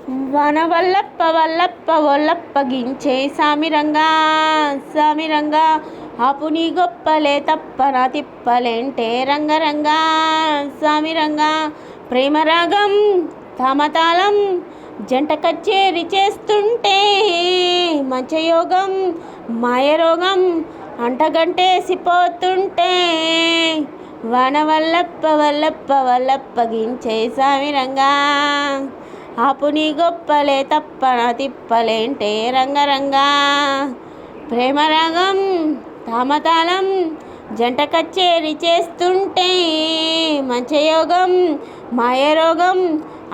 వనవల్లప్ప వల్లప్ప వల్లప్పగించే సామిరంగా సామిరంగా ఆపు నీ గొప్పలే తప్ప నా తిప్పలేంటే రంగరంగా సామిరంగా ప్రేమరాగం తామతాళం జంట కచ్చేరి చేస్తుంటే మంచయోగం మాయరోగం అంటగంటేసిపోతుంటే వనవల్లప్ప వల్లప్ప వల్లప్పగించే సామిరంగా ఆపు నీ గొప్పలే తప్ప నా తిప్పలేంటే రంగరంగా ప్రేమరాగం తామతాళం జంట కచ్చేరి చేస్తుంటే మంచయోగం మాయరోగం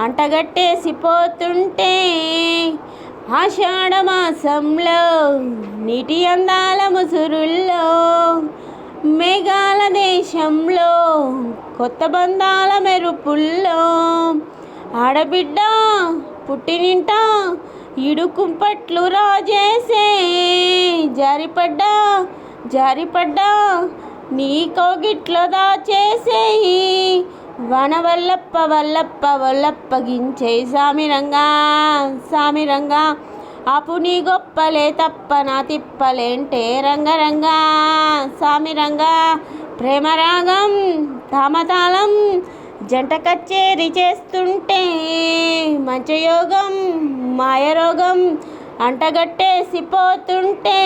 అంటగట్టేసిపోతుంటే ఆషాఢమాసంలో నీటి అందాల ముసురుల్లో మేఘాల దేశంలో కొత్త బంధాల మెరుపుల్లో ఆడబిడ్డ పుట్టినింట ఇడుకుంపట్లు రాజేసే జారిపడ్డా జారిపడ్డా నీ కోగిట్లో దాచేసేయి వనవల్లప్ప వల్లప్ప వల్లప్పగించే సామిరంగా సామిరంగా ఆపు నీ గొప్పలే తప్ప నా తిప్పలేంటే రంగరంగా సామిరంగా ప్రేమరాగం తామతాళం జంట కచ్చేరి చేస్తుంటే మంచయోగం మాయరోగం అంటగట్టేసిపోతుంటే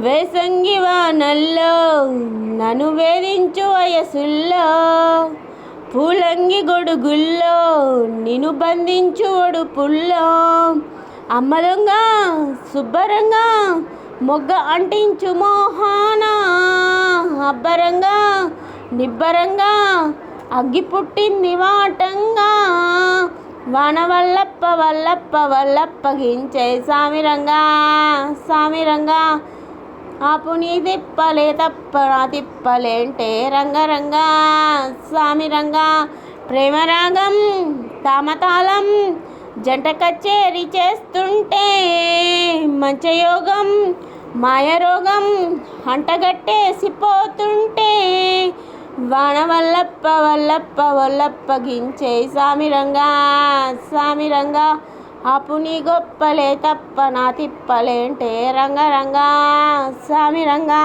వేసంగి వానల్లో నన్ను వేధించు వయసుల్లో పూలంగి గొడుగుల్లో నిన్ను బంధించు ఒడుపుల్లో అమ్మదొంగ శుభ్రంగా మొగ్గ అంటించు మోహాన అబ్బరంగా నిబ్బరంగా అగ్గి పుట్టింది వాటంగా వనవల్లప్ప వల్లప్ప వల్లప్పగించే సామిరంగా సామిరంగా ఆపు నీ తిప్పలే తప్ప నా తిప్పలేంటే రంగరంగా సామిరంగా ప్రేమరాగం తామతాళం జంట కచ్చేరి చేస్తుంటే మంచయోగం మాయరోగం అంటగట్టేసిపోతుంటే వనవల్లప్ప వల్లప్ప వల్లప్పగించే సామిరంగా సామిరంగా ఆపు నీ గొప్పలే తప్ప నా తిప్పలేంటే రంగరంగా సామిరంగా